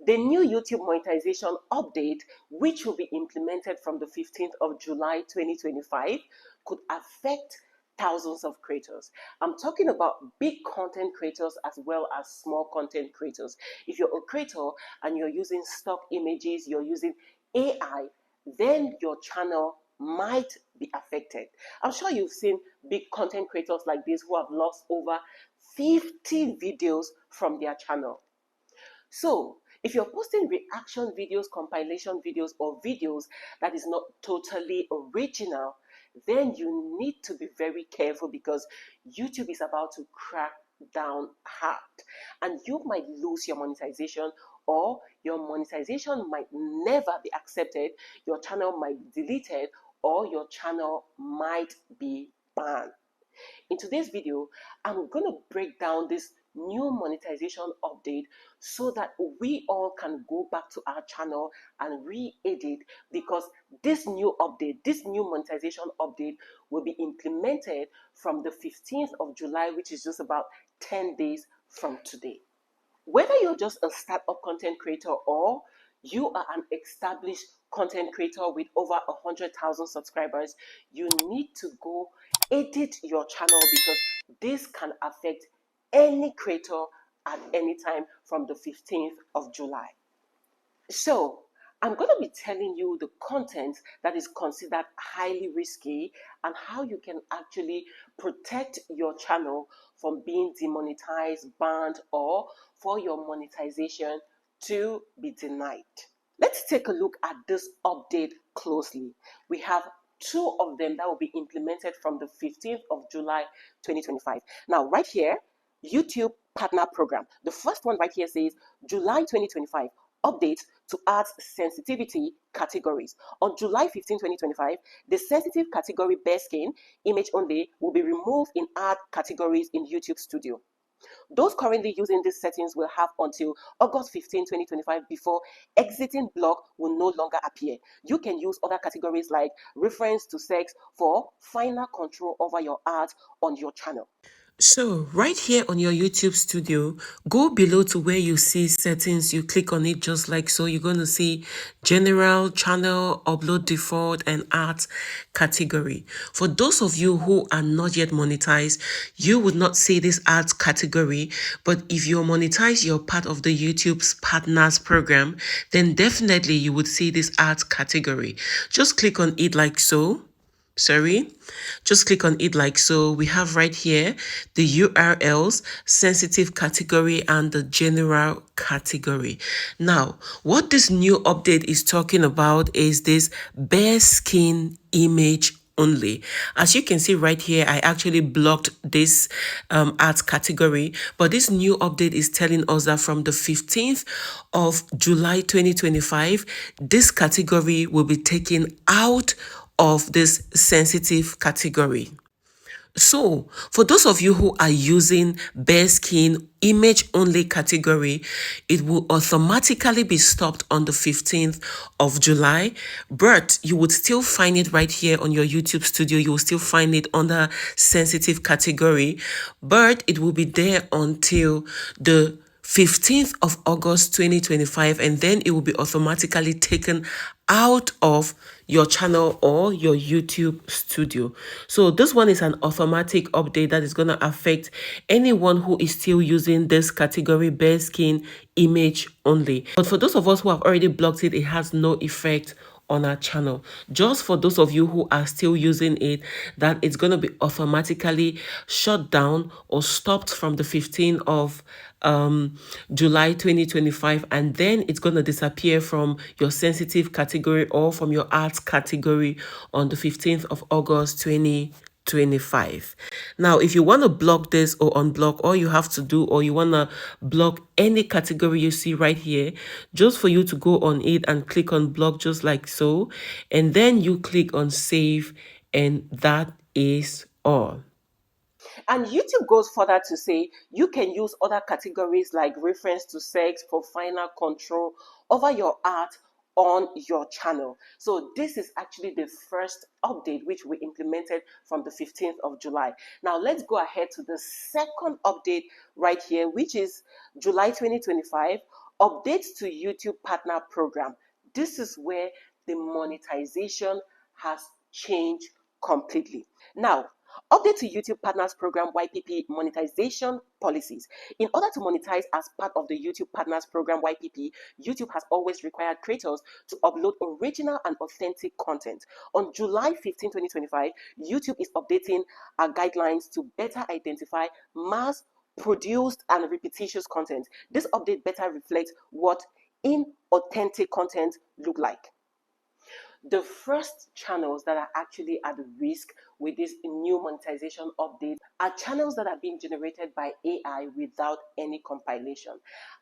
The new YouTube monetization update, which will be implemented from the 15th of July 2025, could affect thousands of creators. I'm talking about big content creators as well as small content creators. If you're a creator and you're using stock images, you're using AI, then your channel might be affected. I'm sure you've seen big content creators like this who have lost over 50 videos from their channel. So if you're posting reaction videos, compilation videos, or videos that is not totally original, then you need to be very careful because YouTube is about to crack down hard and you might lose your monetization, or your monetization might never be accepted, your channel might be deleted, or your channel might be banned. In today's video, I'm going to break down this new monetization update so that we all can go back to our channel and re-edit, because this new update, this new monetization update will be implemented from the 15th of July, which is just about 10 days from today. Whether you're just a startup content creator or you are an established content creator with over 100,000 subscribers, you need to go edit your channel because this can affect any creator at any time from the 15th of July. So I'm going to be telling you the content that is considered highly risky and how you can actually protect your channel from being demonetized, banned, or for your monetization to be denied. Let's take a look at this update closely. We have two of them that will be implemented from the 15th of July 2025. Now, right here, YouTube Partner Program. The first one right here says July 2025. Updates to ads sensitivity categories. On July 15, 2025, the sensitive category bare skin, image only, will be removed in ad categories in YouTube Studio. Those currently using these settings will have until August 15, 2025 before exiting block will no longer appear. You can use other categories like reference to sex for final control over your ads on your channel. So right here on your YouTube studio, go below to where you see settings, you click on it just like so. You're going to see general, channel, upload default, and art category. For those of you who are not yet monetized, you would not see this art category. But if you're monetized, you're part of the YouTube's partners program, then definitely you would see this art category. Just click on it like so. Just click on it like so. We have right here the URLs, sensitive category, and the general category. Now, what this new update is talking about is this bare skin image only. As you can see right here, I actually blocked this art category, but this new update is telling us that from the 15th of July 2025, this category will be taken out of this sensitive category. So, for those of you who are using bare skin image only category, it will automatically be stopped on the 15th of July, but you would still find it right here on your YouTube studio. You will still find it under sensitive category, but it will be there until the 15th of August 2025, and then it will be automatically taken out of your channel or your YouTube studio. So this one is an automatic update that is going to affect anyone who is still using this category bare skin image only. But for those of us who have already blocked it, it has no effect on our channel. Just for those of you who are still using it, that it's going to be automatically shut down or stopped from the 15th of July 2025, and then it's going to disappear from your sensitive category or from your arts category on the 15th of August 2025. Now, if you want to block this or unblock, all you have to do, or you want to block any category you see right here, just for you to go on it and click on block just like so, and then you click on save, and that is all. And YouTube goes further to say you can use other categories like reference to sex for final control over your art on your channel. So this is actually the first update which we implemented from the 15th of July. Now let's go ahead to the second update right here, which is July 2025. Updates to YouTube Partner Program. This is where the monetization has changed completely. Now, update to YouTube Partners Program YPP monetization policies. In order to monetize as part of the YouTube Partners Program YPP, YouTube has always required creators to upload original and authentic content. On July 15, 2025, YouTube is updating our guidelines to better identify mass produced and repetitious content. This update better reflects what inauthentic content look like. The first channels that are actually at risk with this new monetization update are channels that are being generated by AI without any compilation.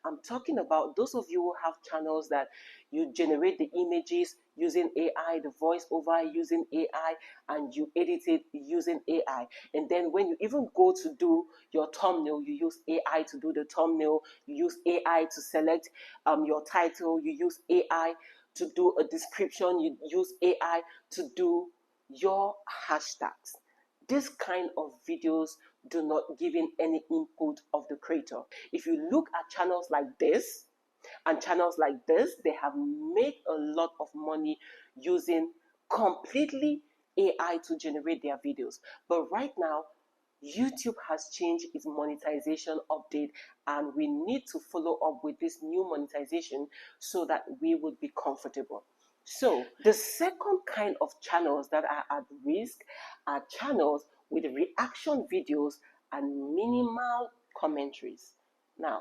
I'm talking about those of you who have channels that you generate the images using AI, the voiceover using AI, and you edit it using AI. And then when you even go to do your thumbnail, you use AI to do the thumbnail, you use AI to select your title, you use AI to do a description, you use AI to do your hashtags. This kind of videos do not give in any input of the creator. If you look at channels like this and channels like this, they have made a lot of money using completely AI to generate their videos. But right now, YouTube has changed its monetization update, and we need to follow up with this new monetization so that we would be comfortable. So, the second kind of channels that are at risk are channels with reaction videos and minimal commentaries. Now,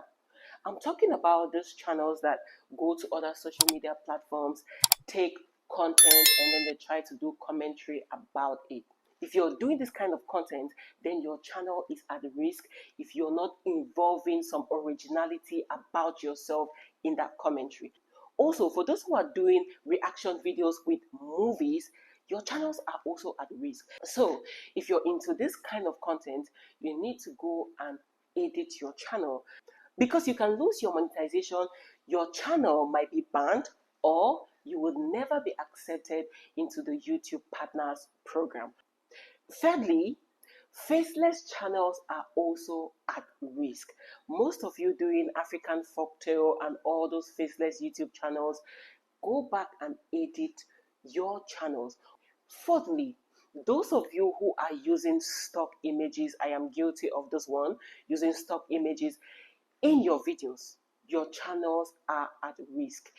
I'm talking about these channels that go to other social media platforms, take content, and then they try to do commentary about it. If you're doing this kind of content, then your channel is at risk if you're not involving some originality about yourself in that commentary. Also, for those who are doing reaction videos with movies, your channels are also at risk. So, if you're into this kind of content, you need to go and edit your channel, because you can lose your monetization. Your channel might be banned, or you will never be accepted into the YouTube Partners Program. Thirdly, faceless channels are also at risk. Most of you doing African folktale and all those faceless YouTube channels, go back and edit your channels. Fourthly, those of you who are using stock images, I am guilty of this one, using stock images in your videos, your channels are at risk.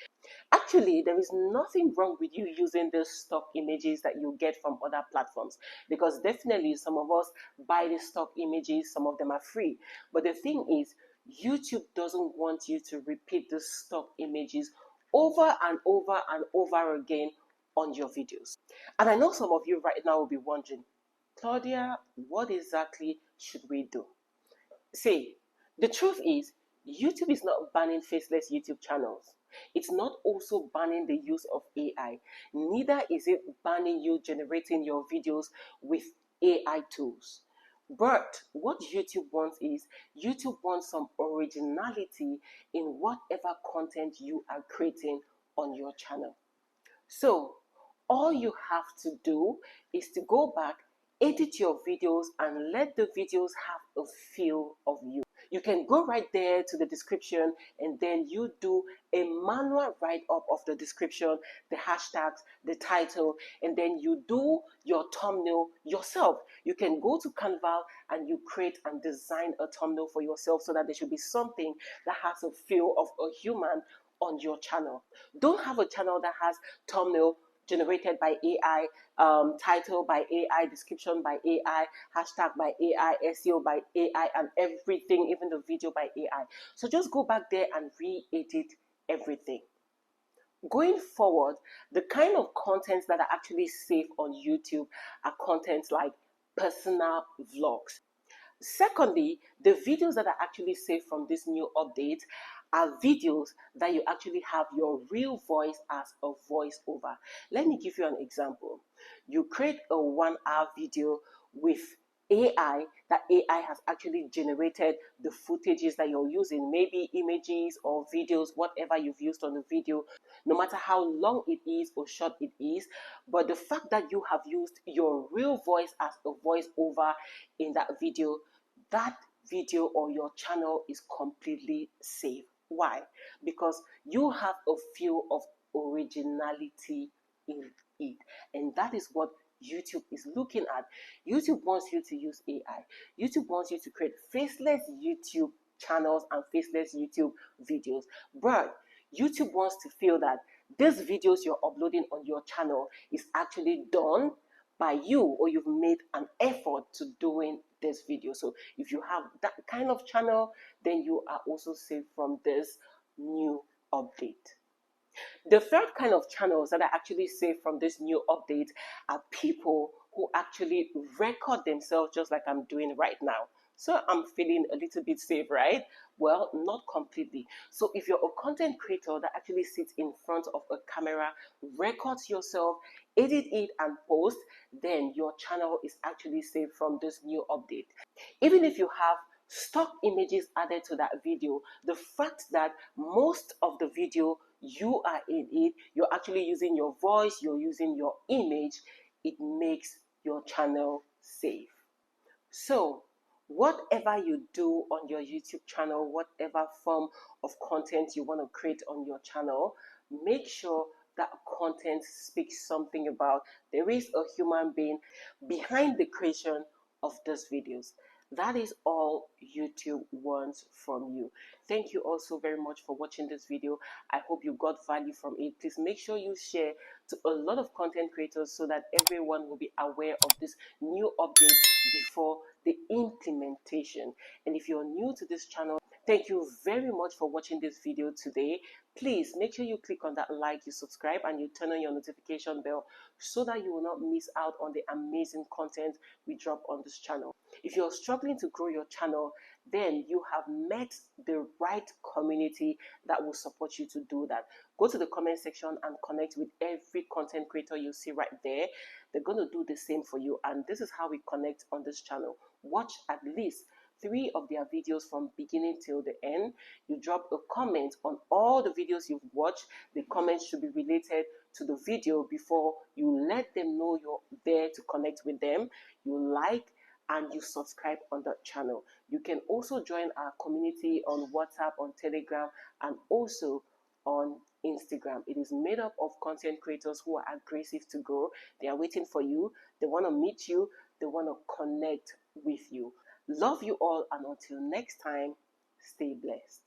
Actually, there is nothing wrong with you using the stock images that you get from other platforms, because definitely some of us buy the stock images, some of them are free. But the thing is, YouTube doesn't want you to repeat the stock images over and over and over again on your videos. And I know some of you right now will be wondering, Claudia, what exactly should we do? See, the truth is, YouTube is not banning faceless YouTube channels. It's not also banning the use of AI. Neither is it banning you generating your videos with AI tools. But what YouTube wants is, YouTube wants some originality in whatever content you are creating on your channel. So all you have to do is to go back, edit your videos, and let the videos have a feel of you. You can go right there to the description, and then you do a manual write-up of the description, the hashtags, the title, and then you do your thumbnail yourself. You can go to Canva and you create and design a thumbnail for yourself so that there should be something that has a feel of a human on your channel. Don't have a channel that has thumbnail generated by AI, title by AI, description by AI, hashtag by AI, SEO by AI, and everything, even the video by AI. So just go back there and re-edit everything. Going forward, the kind of contents that are actually safe on YouTube are contents like personal vlogs. Secondly, the videos that are actually saved from this new update are videos that you actually have your real voice as a voiceover. Let me give you an example. You create a 1 hour video with AI, that AI has actually generated the footages that you're using, maybe images or videos, whatever you've used on the video, no matter how long it is or short it is. But the fact that you have used your real voice as a voiceover in that video or your channel is completely safe. Why? Because you have a feel of originality in it. And that is what YouTube is looking at. YouTube wants you to use AI. YouTube wants you to create faceless YouTube channels and faceless YouTube videos. But YouTube wants to feel that these videos you're uploading on your channel is actually done by you, or you've made an effort to doing this video. So if you have that kind of channel, then you are also safe from this new update. The third kind of channels that are actually safe from this new update are people who actually record themselves just like I'm doing right now. So I'm feeling a little bit safe, right? Well, not completely. So if you're a content creator that actually sits in front of a camera, records yourself, edit it and post, then your channel is actually safe from this new update. Even if you have stock images added to that video, the fact that most of the video you are in it, you're actually using your voice, you're using your image, it makes your channel safe. So whatever you do on your YouTube channel, whatever form of content you want to create on your channel, make sure that content speaks something about there is a human being behind the creation of those videos. That is all YouTube wants from you. Thank you also very much for watching this video. I hope you got value from it. Please make sure you share to a lot of content creators so that everyone will be aware of this new update before the implementation. And if you're new to this channel, thank you very much for watching this video today. Please make sure you click on that like, you subscribe, and you turn on your notification bell so that you will not miss out on the amazing content we drop on this channel. If you're struggling to grow your channel, then you have met the right community that will support you to do that. Go to the comment section and connect with every content creator you see right there. They're going to do the same for you, and this is how we connect on this channel. Watch at least 3 of their videos from beginning till the end. You drop a comment on all the videos you've watched. The comments should be related to the video before you let them know you're there to connect with them. You like and you subscribe on that channel. You can also join our community on WhatsApp, on Telegram, and also on Instagram. It is made up of content creators who are aggressive to grow. They are waiting for you. They want to meet you. They want to connect with you. Love you all, and until next time, stay blessed.